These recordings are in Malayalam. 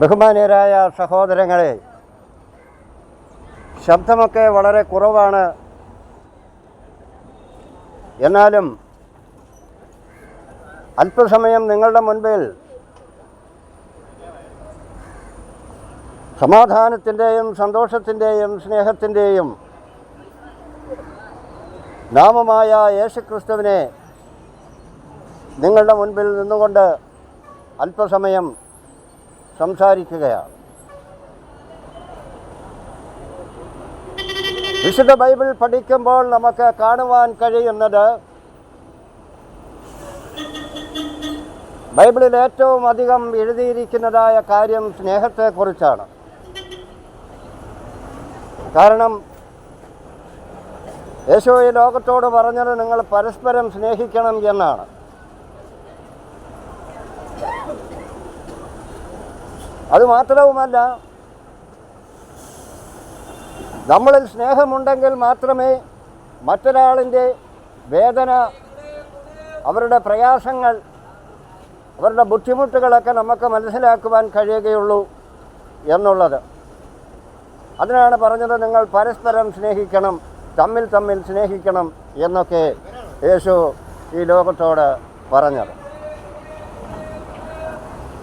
ബഹുമാന്യരായ സഹോദരങ്ങളെ, ശബ്ദമൊക്കെ വളരെ കുറവാണ്. എന്നാലും അല്പസമയം നിങ്ങളുടെ മുൻപിൽ സമാധാനത്തിൻ്റെയും സന്തോഷത്തിൻ്റെയും സ്നേഹത്തിൻ്റെയും നാമമായ യേശുക്രിസ്തുവിനെ നിങ്ങളുടെ മുൻപിൽ നിന്നുകൊണ്ട് അല്പസമയം സംസാരിക്കുകയാണ്. വിശുദ്ധ ബൈബിൾ പഠിക്കുമ്പോൾ നമുക്ക് കാണുവാൻ കഴിയുന്നത് ബൈബിളിൽ ഏറ്റവും അധികം എഴുതിയിരിക്കുന്നതായ കാര്യം സ്നേഹത്തെക്കുറിച്ചാണ്. കാരണം യേശു ഈ ലോകത്തോട് പറഞ്ഞത് നിങ്ങൾ പരസ്പരം സ്നേഹിക്കണം എന്നാണ്. അതുമാത്രവുമല്ല, നമ്മളിൽ സ്നേഹമുണ്ടെങ്കിൽ മാത്രമേ മറ്റൊരാളിൻ്റെ വേദന, അവരുടെ പ്രയാസങ്ങൾ, അവരുടെ ബുദ്ധിമുട്ടുകളൊക്കെ നമുക്ക് മനസ്സിലാക്കുവാൻ കഴിയുകയുള്ളൂ എന്നുള്ളത്. അതിനാണ് പറഞ്ഞത് നിങ്ങൾ പരസ്പരം സ്നേഹിക്കണം, തമ്മിൽ തമ്മിൽ സ്നേഹിക്കണം എന്നൊക്കെ യേശു ഈ ലോകത്തോട് പറഞ്ഞത്.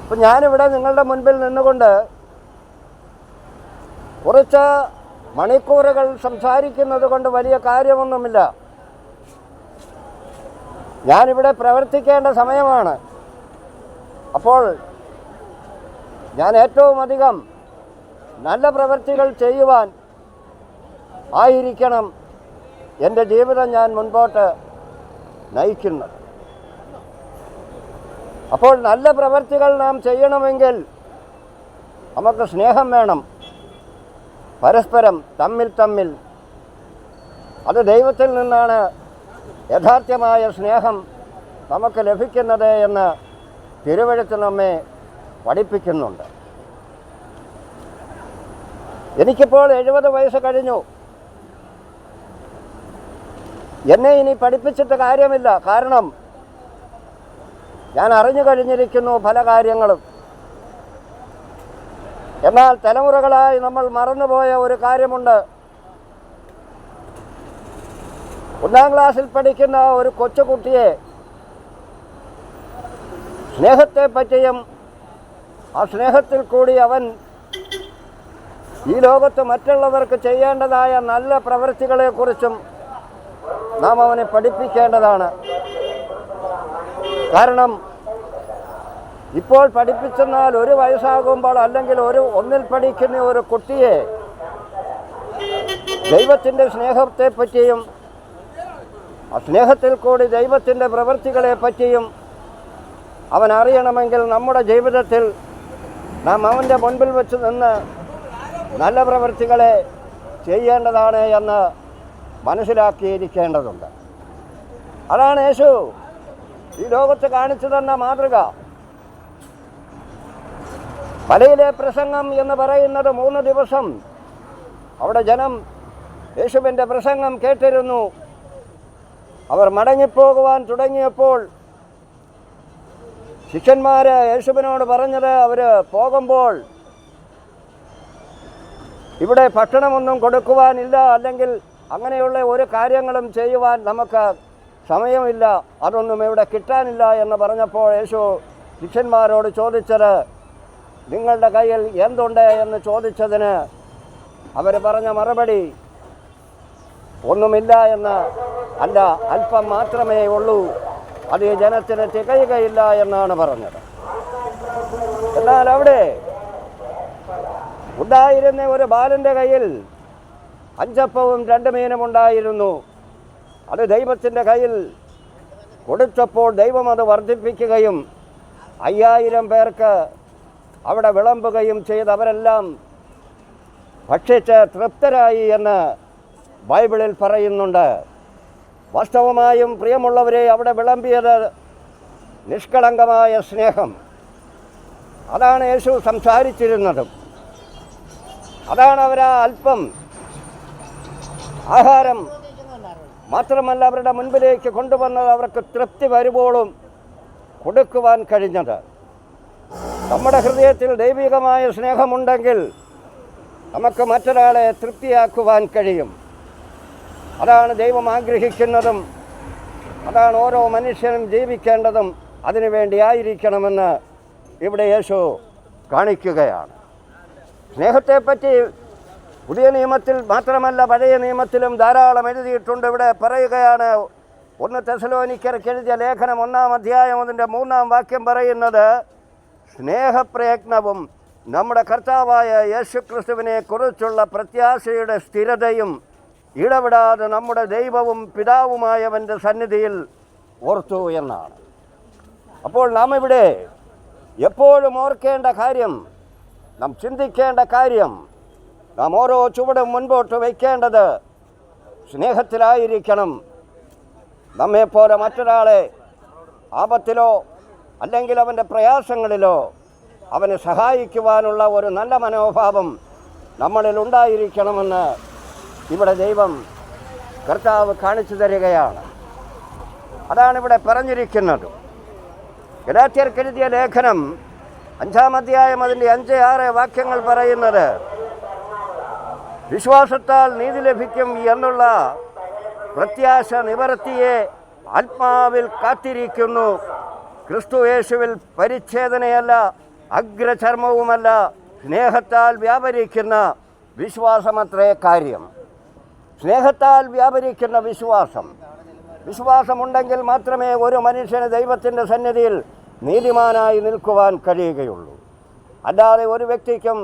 അപ്പം ഞാനിവിടെ നിങ്ങളുടെ മുൻപിൽ നിന്നുകൊണ്ട് കുറച്ച് മണിക്കൂറുകൾ സംസാരിക്കുന്നത് കൊണ്ട് വലിയ കാര്യമൊന്നുമില്ല. ഞാനിവിടെ പ്രവർത്തിക്കേണ്ട സമയമാണ്. അപ്പോൾ ഞാൻ ഏറ്റവും അധികം നല്ല പ്രവൃത്തികൾ ചെയ്യുവാൻ ആയിരിക്കണം എൻ്റെ ജീവിതം ഞാൻ മുൻപോട്ട് നയിക്കുന്നത്. അപ്പോൾ നല്ല പ്രവൃത്തികൾ നാം ചെയ്യണമെങ്കിൽ നമുക്ക് സ്നേഹം വേണം, പരസ്പരം തമ്മിൽ. അത് ദൈവത്തിൽ നിന്നാണ് യഥാർത്ഥമായ സ്നേഹം നമുക്ക് ലഭിക്കുന്നത് എന്ന് തിരുവെഴുത്ത് നമ്മെ പഠിപ്പിക്കുന്നുണ്ട്. എനിക്കിപ്പോൾ 70 വയസ്സ് കഴിഞ്ഞു. എന്നെ ഇനി പഠിപ്പിച്ചിട്ട് കാര്യമില്ല. കാരണം ഞാൻ അറിഞ്ഞു കഴിഞ്ഞിരിക്കുന്നു പല കാര്യങ്ങളും. എന്നാൽ തലമുറകളായി നമ്മൾ മറന്നുപോയ ഒരു കാര്യമുണ്ട്. 1-ാം ക്ലാസ്സിൽ പഠിക്കുന്ന ഒരു കൊച്ചുകുട്ടിയെ സ്നേഹത്തെപ്പറ്റിയും ആ സ്നേഹത്തിൽ കൂടി അവൻ ഈ ലോകത്ത് മറ്റുള്ളവർക്ക് ചെയ്യേണ്ടതായ നല്ല പ്രവൃത്തികളെക്കുറിച്ചും നാം അവനെ പഠിപ്പിക്കേണ്ടതാണ്. കാരണം ഇപ്പോൾ പഠിപ്പിച്ചെന്നാൽ 1 വയസ്സാകുമ്പോൾ അല്ലെങ്കിൽ 1 പഠിക്കുന്ന ഒരു കുട്ടിയെ ദൈവത്തിൻ്റെ സ്നേഹത്തെപ്പറ്റിയും ആ സ്നേഹത്തിൽ കൂടി ദൈവത്തിൻ്റെ പ്രവൃത്തികളെ പറ്റിയും അവൻ അറിയണമെങ്കിൽ നമ്മുടെ ജീവിതത്തിൽ നാം അവൻ്റെ മുൻപിൽ വെച്ച് നിന്ന് നല്ല പ്രവൃത്തികളെ ചെയ്യേണ്ടതാണ് എന്ന് മനസ്സിലാക്കിയിരിക്കേണ്ടതുണ്ട്. അതാണ് യേശു ഈ ലോകത്ത് കാണിച്ചു തന്ന മാതൃക. മലയിലെ പ്രസംഗം എന്ന് പറയുന്നത് 3 ദിവസം അവിടെ ജനം യേശുവിൻ്റെ പ്രസംഗം കേട്ടിരുന്നു. അവർ മടങ്ങിപ്പോകുവാൻ തുടങ്ങിയപ്പോൾ ശിഷ്യന്മാർ യേശുവിനോട് പറഞ്ഞത്, അവർ പോകുമ്പോൾ ഇവിടെ ഭക്ഷണമൊന്നും കൊടുക്കുവാനില്ല, അല്ലെങ്കിൽ അങ്ങനെയുള്ള ഒരു കാര്യങ്ങളും ചെയ്യുവാൻ നമുക്ക് സമയമില്ല, അതൊന്നും ഇവിടെ കിട്ടാനില്ല എന്ന് പറഞ്ഞപ്പോൾ യേശു ശിഷ്യന്മാരോട് ചോദിച്ചത്, നിങ്ങളുടെ കയ്യിൽ എന്തുണ്ട് എന്ന് ചോദിച്ചതിന് അവർ പറഞ്ഞ മറുപടി ഒന്നുമില്ല എന്ന് അല്ല, അല്പം മാത്രമേ ഉള്ളൂ, അത് ഈ ജനത്തിന് തികയുകയില്ല എന്നാണ് പറഞ്ഞത്. എന്നാൽ അവിടെ ഉണ്ടായിരുന്ന ഒരു ബാലൻ്റെ കയ്യിൽ 5 അപ്പവും 2 മീനും ഉണ്ടായിരുന്നു. അത് ദൈവത്തിൻ്റെ കയ്യിൽ കൊടുത്തപ്പോൾ ദൈവം അത് വർദ്ധിപ്പിക്കുകയും 5000 പേർക്ക് അവിടെ വിളമ്പുകയും ചെയ്ത് അവരെല്ലാം ഭക്ഷിച്ച് തൃപ്തരായി എന്ന് ബൈബിളിൽ പറയുന്നുണ്ട്. വാസ്തവമായും പ്രിയമുള്ളവരെ, അവിടെ വിളമ്പിയത് നിഷ്കളങ്കമായ സ്നേഹം. അതാണ് യേശു സംസാരിച്ചിരുന്നതും. അതാണ് അവർ ആ അല്പം ആഹാരം മാത്രമല്ല അവരുടെ മുൻപിലേക്ക് കൊണ്ടുവന്നത് അവർക്ക് തൃപ്തി വരുമ്പോഴും കൊടുക്കുവാൻ കഴിഞ്ഞത്. നമ്മുടെ ഹൃദയത്തിൽ ദൈവികമായ സ്നേഹമുണ്ടെങ്കിൽ നമുക്ക് മറ്റൊരാളെ തൃപ്തിയാക്കുവാൻ കഴിയും. അതാണ് ദൈവം ആഗ്രഹിക്കുന്നതും അതാണ് ഓരോ മനുഷ്യനും ജീവിക്കേണ്ടതും അതിനുവേണ്ടി ആയിരിക്കണമെന്ന് ഇവിടെ യേശു കാണിക്കുകയാണ്. സ്നേഹത്തെപ്പറ്റി പുതിയ നിയമത്തിൽ മാത്രമല്ല പഴയ നിയമത്തിലും ധാരാളം എഴുതിയിട്ടുണ്ട്. ഇവിടെ പറയുകയാണ്, 1 തെസ്സലോനിക്കർക്ക് എഴുതിയ ലേഖനം 1-ാം അധ്യായം അതിൻ്റെ 3-ാം വാക്യം പറയുന്നത്, സ്നേഹപ്രയത്നവും നമ്മുടെ കർത്താവായ യേശുക്രിസ്തുവിനെ കുറിച്ചുള്ള പ്രത്യാശയുടെ സ്ഥിരതയും ഇടപെടാതെ നമ്മുടെ ദൈവവും പിതാവുമായവൻ്റെ സന്നിധിയിൽ ഓർത്തു എന്നാണ്. അപ്പോൾ നാം ഇവിടെ എപ്പോഴും ഓർക്കേണ്ട കാര്യം, നാം ചിന്തിക്കേണ്ട കാര്യം, നാം ഓരോ ചുവടും മുൻപോട്ട് വയ്ക്കേണ്ടത് സ്നേഹത്തിലായിരിക്കണം. നമ്മെപ്പോലെ മറ്റൊരാളെ ആപത്തിലോ അല്ലെങ്കിൽ അവൻ്റെ പ്രയാസങ്ങളിലോ അവനെ സഹായിക്കുവാനുള്ള ഒരു നല്ല മനോഭാവം നമ്മളിൽ ഉണ്ടായിരിക്കണമെന്ന് ഇവിടെ ദൈവം കർത്താവ് കാണിച്ചു തരികയാണ്. അതാണിവിടെ പറഞ്ഞിരിക്കുന്നത്. ഗലാത്യർക്കെഴുതിയ ലേഖനം 5-ാം അധ്യായം അതിൻ്റെ 5-6 വാക്യങ്ങൾ പറയുന്നത്, വിശ്വാസത്താൽ നീതി ലഭിക്കും എന്നുള്ള പ്രത്യാശ നിവർത്തിയെ ആത്മാവിൽ കാത്തിരിക്കുന്നു. ക്രിസ്തു യേശുവിൽ പരിച്ഛേദനയല്ല, അഗ്രചർമ്മവുമല്ല, സ്നേഹത്താൽ വ്യാപരിക്കുന്ന വിശ്വാസമത്രേ കാര്യം. സ്നേഹത്താൽ വ്യാപരിക്കുന്ന വിശ്വാസമുണ്ടെങ്കിൽ മാത്രമേ ഒരു മനുഷ്യന് ദൈവത്തിൻ്റെ സന്നിധിയിൽ നീതിമാനായി നിൽക്കുവാൻ കഴിയുകയുള്ളൂ. അല്ലാതെ ഒരു വ്യക്തിക്കും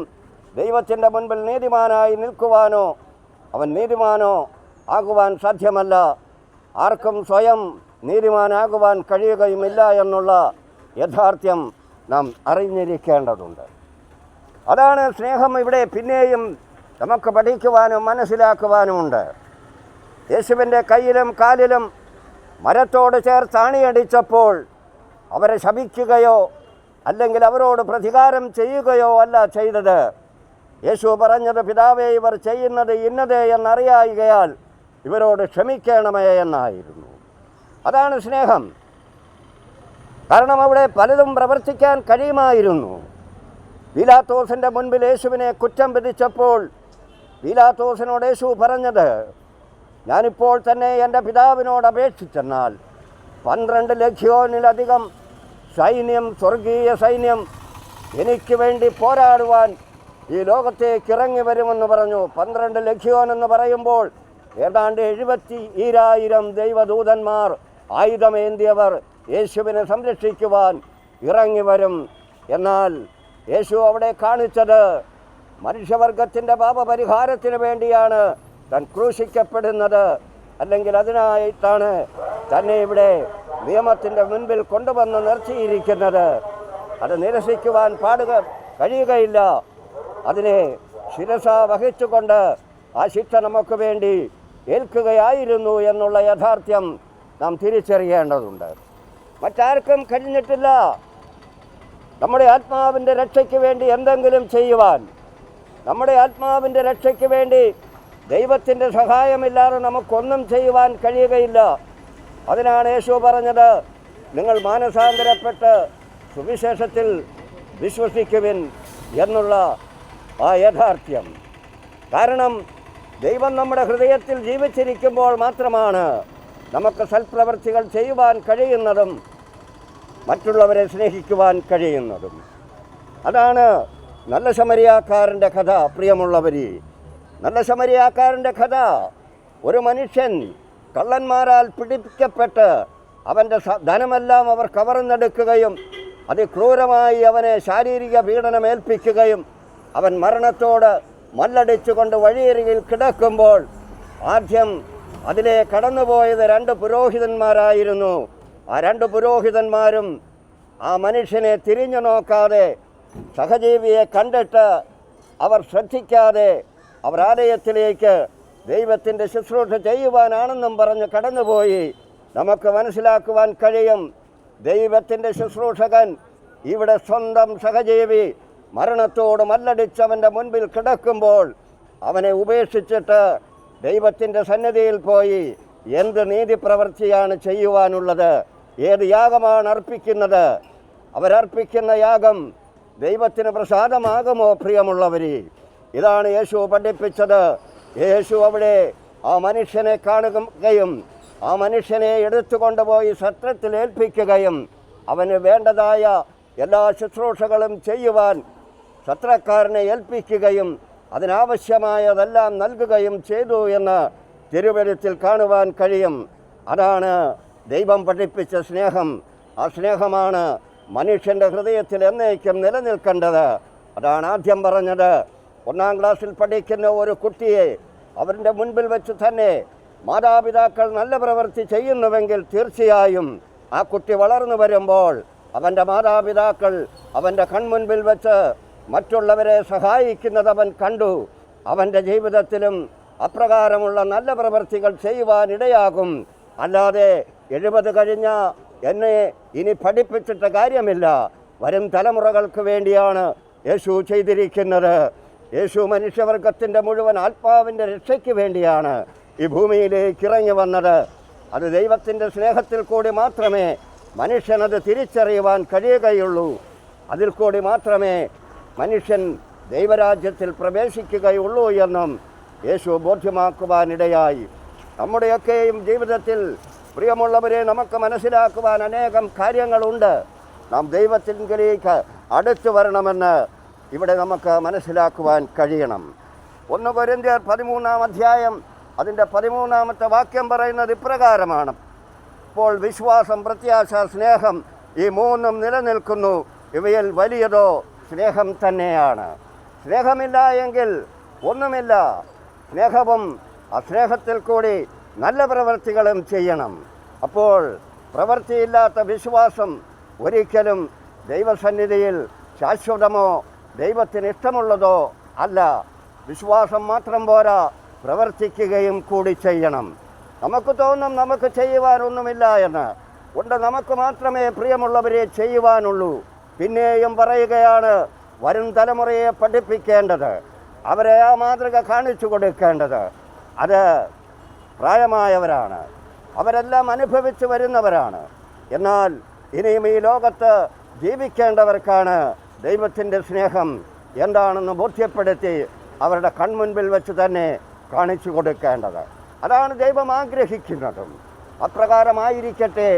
ദൈവത്തിൻ്റെ മുൻപിൽ നീതിമാനായി നിൽക്കുവാനോ അവൻ നീതിമാനോ ആകുവാൻ സാധ്യമല്ല. ആർക്കും സ്വയം നീതിമാനാകുവാൻ കഴിയുകയുമില്ല എന്നുള്ള യാഥാർത്ഥ്യം നാം അറിഞ്ഞിരിക്കേണ്ടതുണ്ട്. അതാണ് സ്നേഹം ഇവിടെ പിന്നെയും നമുക്ക് പഠിക്കുവാനും മനസ്സിലാക്കുവാനുമുണ്ട്. യേശുവിൻ്റെ കയ്യിലും കാലിലും മരത്തോട് ചേർത്ത് അണിയടിച്ചപ്പോൾ അവരെ ശപിക്കുകയോ അല്ലെങ്കിൽ അവരോട് പ്രതികാരം ചെയ്യുകയോ അല്ല ചെയ്തത്. യേശു പറഞ്ഞത്, പിതാവേ, ഇവർ ചെയ്യുന്നത് ഇന്നതേ എന്നറിയായികയാൽ ഇവരോട് ക്ഷമിക്കണമേ എന്നായിരുന്നു. അതാണ് സ്നേഹം. കാരണം അവിടെ പലതും പ്രവർത്തിക്കാൻ കഴിയുമായിരുന്നു. പീലാത്തോസിൻ്റെ മുൻപിൽ യേശുവിനെ കുറ്റം വിധിച്ചപ്പോൾ പീലാത്തോസിനോട് യേശു പറഞ്ഞത്, ഞാനിപ്പോൾ തന്നെ എൻ്റെ പിതാവിനോട് അപേക്ഷിച്ചെന്നാൽ 12 ലക്ഷ്യോനിലധികം സൈന്യം, സ്വർഗീയ സൈന്യം എനിക്ക് വേണ്ടി പോരാടുവാൻ ഈ ലോകത്തേക്ക് ഇറങ്ങി വരുമെന്ന് പറഞ്ഞു. 12 ലക്ഷ്യോൻ എന്ന് പറയുമ്പോൾ ഏതാണ്ട് 72,000 ദൈവദൂതന്മാർ, ആയുധമേന്തിയവർ യേശുവിനെ സംരക്ഷിക്കുവാൻ ഇറങ്ങി വരും. എന്നാൽ യേശു അവിടെ കാണിച്ചത് മനുഷ്യവർഗത്തിൻ്റെ പാപപരിഹാരത്തിന് വേണ്ടിയാണ് താൻ ക്രൂശിക്കപ്പെടുന്നത്, അല്ലെങ്കിൽ അതിനായിട്ടാണ് തന്നെ ഇവിടെ നിയമത്തിൻ്റെ മുൻപിൽ കൊണ്ടുവന്ന് നിർത്തിയിരിക്കുന്നത്. അത് നിരസിക്കുവാൻ കഴിയുകയില്ല. അതിനെ ശിരസ വഹിച്ചുകൊണ്ട് ആ ശിക്ഷ നമുക്ക് വേണ്ടി ഏൽക്കുകയായിരുന്നു എന്നുള്ള യാഥാർത്ഥ്യം നാം തിരിച്ചറിയേണ്ടതുണ്ട്. മറ്റാർക്കും കഴിഞ്ഞിട്ടില്ല നമ്മുടെ ആത്മാവിൻ്റെ രക്ഷയ്ക്ക് വേണ്ടി എന്തെങ്കിലും ചെയ്യുവാൻ. നമ്മുടെ ആത്മാവിൻ്റെ രക്ഷയ്ക്ക് വേണ്ടി ദൈവത്തിൻ്റെ സഹായമില്ലാതെ നമുക്കൊന്നും ചെയ്യുവാൻ കഴിയുകയില്ല. അതിനാണ് യേശു പറഞ്ഞത്, നിങ്ങൾ മാനസാന്തരപ്പെട്ട് സുവിശേഷത്തിൽ വിശ്വസിക്കുവിൻ എന്നുള്ള ആ യാഥാർത്ഥ്യം. കാരണം ദൈവം നമ്മുടെ ഹൃദയത്തിൽ ജീവിച്ചിരിക്കുമ്പോൾ മാത്രമാണ് നമുക്ക് സൽപ്രവൃത്തികൾ ചെയ്യുവാൻ കഴിയുന്നതും മറ്റുള്ളവരെ സ്നേഹിക്കുവാൻ കഴിയുന്നതും. അതാണ് നല്ല ശമരിയാക്കാരൻ്റെ കഥ. പ്രിയമുള്ളവരെ, നല്ല ശമരിയാക്കാരൻ്റെ കഥ, ഒരു മനുഷ്യൻ കള്ളന്മാരാൽ പിടിക്കപ്പെട്ട് അവൻ്റെ ധനമെല്ലാം അവർ കവർന്നെടുക്കുകയും അതിക്രൂരമായി അവനെ ശാരീരിക പീഡനമേൽപ്പിക്കുകയും അവൻ മരണത്തോട് മല്ലടിച്ചുകൊണ്ട് വഴിയരികിൽ കിടക്കുമ്പോൾ ആദ്യം അതിലെ കടന്നുപോയത് 2 പുരോഹിതന്മാരായിരുന്നു. ആ 2 പുരോഹിതന്മാരും ആ മനുഷ്യനെ തിരിഞ്ഞു നോക്കാതെ, സഹജീവിയെ കണ്ടിട്ട് അവർ ശ്രദ്ധിക്കാതെ അവർ ആലയത്തിലേക്ക് ദൈവത്തിൻ്റെ ശുശ്രൂഷ ചെയ്യുവാനാണെന്നും പറഞ്ഞ് കടന്നുപോയി. നമുക്ക് മനസ്സിലാക്കുവാൻ കഴിയും, ദൈവത്തിൻ്റെ ശുശ്രൂഷകൻ ഇവിടെ സ്വന്തം സഹജീവി മരണത്തോട് മല്ലടിച്ചവൻ്റെ മുൻപിൽ കിടക്കുമ്പോൾ അവനെ ഉപേക്ഷിച്ചിട്ട് ദൈവത്തിൻ്റെ സന്നിധിയിൽ പോയി എന്ത് നീതിപ്രവൃത്തിയാണ് ചെയ്യുവാനുള്ളത്? ഏത് യാഗമാണ് അർപ്പിക്കുന്നത്? അവരർപ്പിക്കുന്ന യാഗം ദൈവത്തിന് പ്രസാദമാകുമോ പ്രിയമുള്ളവരെ? ഇതാണ് യേശു പഠിപ്പിച്ചത്. യേശു അവിടെ ആ മനുഷ്യനെ കാണുകയും ആ മനുഷ്യനെ എടുത്തുകൊണ്ടുപോയി സത്രത്തിൽ ഏൽപ്പിക്കുകയും അവന് വേണ്ടതായ എല്ലാ ശുശ്രൂഷകളും ചെയ്യുവാൻ സത്രക്കാരനെ ഏൽപ്പിക്കുകയും അതിനാവശ്യമായതെല്ലാം നൽകുകയും ചെയ്തു എന്ന് തിരുവെഴുത്തിൽ കാണുവാൻ കഴിയും. അതാണ് ദൈവം പഠിപ്പിച്ച സ്നേഹം. ആ സ്നേഹമാണ് മനുഷ്യൻ്റെ ഹൃദയത്തിൽ എന്നേക്കും നിലനിൽക്കേണ്ടത്. അതാണ് ആദ്യം പറഞ്ഞത്. 1-ാം ക്ലാസ്സിൽ പഠിക്കുന്ന ഒരു കുട്ടിയെ അവരുടെ മുൻപിൽ വെച്ച് തന്നെ മാതാപിതാക്കൾ നല്ല പ്രവൃത്തി ചെയ്യുന്നുവെങ്കിൽ തീർച്ചയായും ആ കുട്ടി വളർന്നു വരുമ്പോൾ അവൻ്റെ മാതാപിതാക്കൾ അവൻ്റെ കൺമുൻപിൽ വെച്ച് മറ്റുള്ളവരെ സഹായിക്കുന്നത് അവൻ കണ്ടു. അവൻ്റെ ജീവിതത്തിലും അപ്രകാരമുള്ള നല്ല പ്രവൃത്തികൾ ചെയ്യുവാനിടയാകും. അല്ലാതെ 70 കഴിഞ്ഞ എന്നെ ഇനി പഠിപ്പിച്ചിട്ട് കാര്യമില്ല. വരും തലമുറകൾക്ക് വേണ്ടിയാണ് യേശു ചെയ്തിരിക്കുന്നത്. യേശു മനുഷ്യവർഗത്തിൻ്റെ മുഴുവൻ ആത്മാവിൻ്റെ രക്ഷയ്ക്ക് വേണ്ടിയാണ് ഈ ഭൂമിയിലേക്ക് ഇറങ്ങി വന്നത്. അത് ദൈവത്തിൻ്റെ സ്നേഹത്തിൽ കൂടി മാത്രമേ മനുഷ്യനത് തിരിച്ചറിയുവാൻ കഴിയുകയുള്ളൂ. അതിൽ കൂടി മാത്രമേ മനുഷ്യൻ ദൈവരാജ്യത്തിൽ പ്രവേശിക്കുകയുള്ളൂ എന്നും യേശു ബോധ്യമാക്കുവാനിടയായി. നമ്മുടെയൊക്കെയും ജീവിതത്തിൽ പ്രിയമുള്ളവരെ നമുക്ക് മനസ്സിലാക്കുവാൻ അനേകം കാര്യങ്ങളുണ്ട്. നാം ദൈവത്തിലേക്ക് അടുത്തു വരണമെന്ന് ഇവിടെ നമുക്ക് മനസ്സിലാക്കുവാൻ കഴിയണം. 1 കൊരിന്ത്യർ 13-ാം അധ്യായം അതിൻ്റെ 13-ാമത്തെ വാക്യം പറയുന്നത് ഇപ്രകാരമാണ്: ഇപ്പോൾ വിശ്വാസം, പ്രത്യാശ, സ്നേഹം ഈ മൂന്നും നിലനിൽക്കുന്നു. ഇവയിൽ വലിയതോ സ്നേഹം തന്നെയാണ്. സ്നേഹമില്ല എങ്കിൽ ഒന്നുമില്ല. സ്നേഹവും ആ സ്നേഹത്തിൽ കൂടി നല്ല പ്രവൃത്തികളും ചെയ്യണം. അപ്പോൾ പ്രവൃത്തിയില്ലാത്ത വിശ്വാസം ഒരിക്കലും ദൈവസന്നിധിയിൽ ശാശ്വതമോ ദൈവത്തിന് ഇഷ്ടമുള്ളതോ അല്ല. വിശ്വാസം മാത്രം പോരാ, പ്രവർത്തിക്കുകയും കൂടി ചെയ്യണം. നമുക്ക് തോന്നും നമുക്ക് ചെയ്യുവാനൊന്നുമില്ല എന്ന്. കൊണ്ട് നമുക്ക് മാത്രമേ പ്രിയമുള്ളവരെ ചെയ്യുവാനുള്ളൂ. പിന്നെയും പറയുകയാണ്, വരും തലമുറയെ പഠിപ്പിക്കേണ്ടത്, അവരെ ആ മാതൃക കാണിച്ചു കൊടുക്കേണ്ടത് അത് പ്രായമായവരാണ്. അവരെല്ലാം അനുഭവിച്ചു വരുന്നവരാണ്. എന്നാൽ ഇനിയും ഈ ലോകത്ത് ജീവിക്കേണ്ടവർക്കാണ് ദൈവത്തിൻ്റെ സ്നേഹം എന്താണെന്ന് ബോധ്യപ്പെടുത്തി അവരുടെ കൺമുൻപിൽ വെച്ച് തന്നെ കാണിച്ചു കൊടുക്കേണ്ടത്. അതാണ് ദൈവം ആഗ്രഹിക്കുന്നതും. അപ്രകാരമായിരിക്കട്ടെ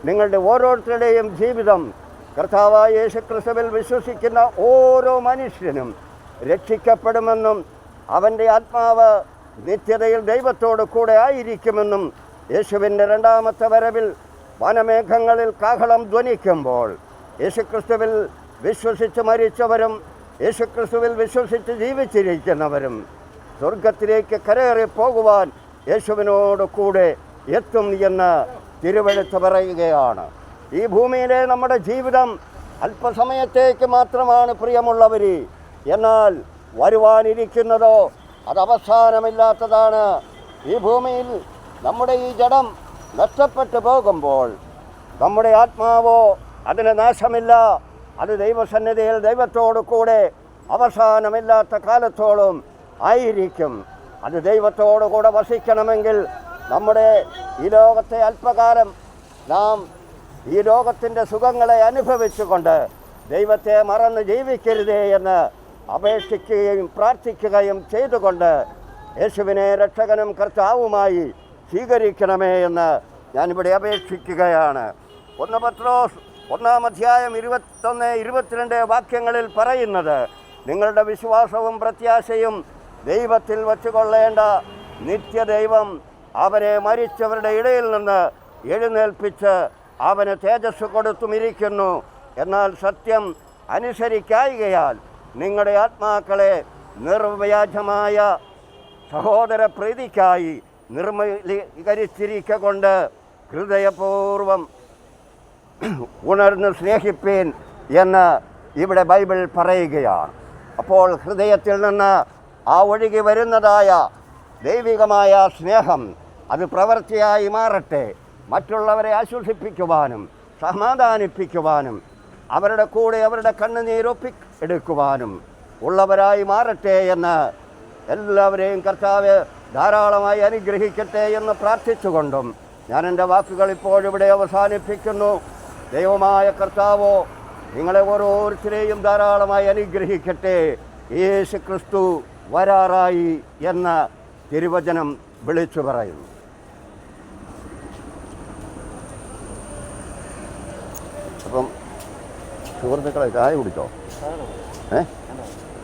നിങ്ങളുടെ ഓരോരുത്തരുടെയും ജീവിതം. കർത്താവായ യേശുക്രിസ്തുവിൽ വിശ്വസിക്കുന്ന ഓരോ മനുഷ്യനും രക്ഷിക്കപ്പെടുമെന്നും അവൻ്റെ ആത്മാവ് നിത്യതയിൽ ദൈവത്തോട് കൂടെ ആയിരിക്കുമെന്നും യേശുവിൻ്റെ 2ാമത്തെ വരവിൽ വനമേഘങ്ങളിൽ കാഹളം ധ്വനിക്കുമ്പോൾ യേശുക്രിസ്തുവിൽ വിശ്വസിച്ച് മരിച്ചവരും യേശുക്രിസ്തുവിൽ വിശ്വസിച്ച് ജീവിച്ചിരിക്കുന്നവരും സ്വർഗത്തിലേക്ക് കരയേറി പോകുവാൻ യേശുവിനോട് കൂടെ എത്തും എന്ന് തിരുവെഴുത്ത് പറയുകയാണ്. ഈ ഭൂമിയിലെ നമ്മുടെ ജീവിതം അല്പസമയത്തേക്ക് മാത്രമാണ് പ്രിയമുള്ളവർ. എന്നാൽ വരുവാനിരിക്കുന്നതോ അത് അവസാനമില്ലാത്തതാണ്. ഈ ഭൂമിയിൽ നമ്മുടെ ഈ ജഡം നഷ്ടപ്പെട്ടു പോകുമ്പോൾ നമ്മുടെ ആത്മാവോ അതിന് നാശമില്ല. അത് ദൈവസന്നിധിയിൽ ദൈവത്തോടു കൂടെ അവസാനമില്ലാത്ത കാലത്തോളം ആയിരിക്കും. അത് ദൈവത്തോടു കൂടെ വസിക്കണമെങ്കിൽ നമ്മുടെ ഈ ലോകത്തെ അല്പകാലം നാം ഈ ലോകത്തിൻ്റെ സുഖങ്ങളെ അനുഭവിച്ചുകൊണ്ട് ദൈവത്തെ മറന്ന് ജീവിക്കരുതേ എന്ന് അപേക്ഷിക്കുകയും പ്രാർത്ഥിക്കുകയും ചെയ്തുകൊണ്ട് യേശുവിനെ രക്ഷകനും കർത്താവുമായി സ്വീകരിക്കണമേ എന്ന് ഞാനിവിടെ അപേക്ഷിക്കുകയാണ്. 1 പത്രോസ് 1-ാം അധ്യായം 21-22 വാക്യങ്ങളിൽ പറയുന്നത്, നിങ്ങളുടെ വിശ്വാസവും പ്രത്യാശയും ദൈവത്തിൽ വച്ചുകൊള്ളേണ്ട നിത്യദൈവം അവനെ മരിച്ചവരുടെ ഇടയിൽ നിന്ന് എഴുന്നേൽപ്പിച്ച് അവന് തേജസ് കൊടുത്തുമിരിക്കുന്നു. എന്നാൽ സത്യം അനുസരിക്കായികയാൽ നിങ്ങളുടെ ആത്മാക്കളെ നിർവ്യാജമായ സഹോദര പ്രീതിക്കായി നിർമ്മലീകരിച്ചിരിക്കൊണ്ട് ഹൃദയപൂർവം ഉണർന്ന് സ്നേഹിപ്പീൻ എന്ന് ഇവിടെ ബൈബിൾ പറയുകയാണ്. അപ്പോൾ ഹൃദയത്തിൽ നിന്ന് ആ ഒഴുകി വരുന്നതായ ദൈവികമായ സ്നേഹം അത് പ്രവൃത്തിയായി മാറട്ടെ. മറ്റുള്ളവരെ ആശ്വസിപ്പിക്കുവാനും സമാധാനിപ്പിക്കുവാനും അവരുടെ കൂടെ അവരുടെ കണ്ണുനീരൊപ്പി എടുക്കുവാനും ഉള്ളവരായി മാറട്ടെ എന്ന് എല്ലാവരെയും കർത്താവ് ധാരാളമായി അനുഗ്രഹിക്കട്ടെ എന്ന് പ്രാർത്ഥിച്ചുകൊണ്ടും ഞാൻ എൻ്റെ വാക്കുകൾ ഇപ്പോഴിവിടെ അവസാനിപ്പിക്കുന്നു. ദൈവമായ കർത്താവോ നിങ്ങളെ ഓരോരുത്തരെയും ധാരാളമായി അനുഗ്രഹിക്കട്ടെ. യേശു ക്രിസ്തു വരാറായി എന്ന തിരുവചനം വിളിച്ചു പറയുന്നു. അപ്പം സുഹൃത്തുക്കളെ ചായ കുടിച്ചോ?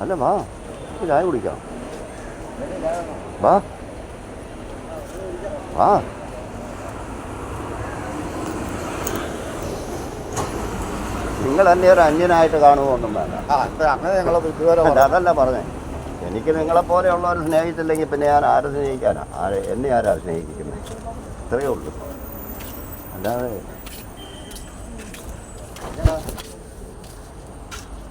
അല്ല വാ, ചായ കുടിക്കാം. വാ വാ. നിങ്ങൾ തന്നെ ഒരു അന്യനായിട്ട് കാണുമോന്നും വേണ്ട. അങ്ങനെ ഞങ്ങളെ ഇതുവരെ അതല്ല പറഞ്ഞേ. എനിക്ക് നിങ്ങളെപ്പോലെയുള്ളവർ സ്നേഹിച്ചില്ലെങ്കിൽ പിന്നെ ഞാൻ ആരെ സ്നേഹിക്കാനാ? എന്നെ ആരാ സ്നേഹിക്കുന്നത്? ഇത്രയേ ഉള്ളൂ. അല്ലാതെ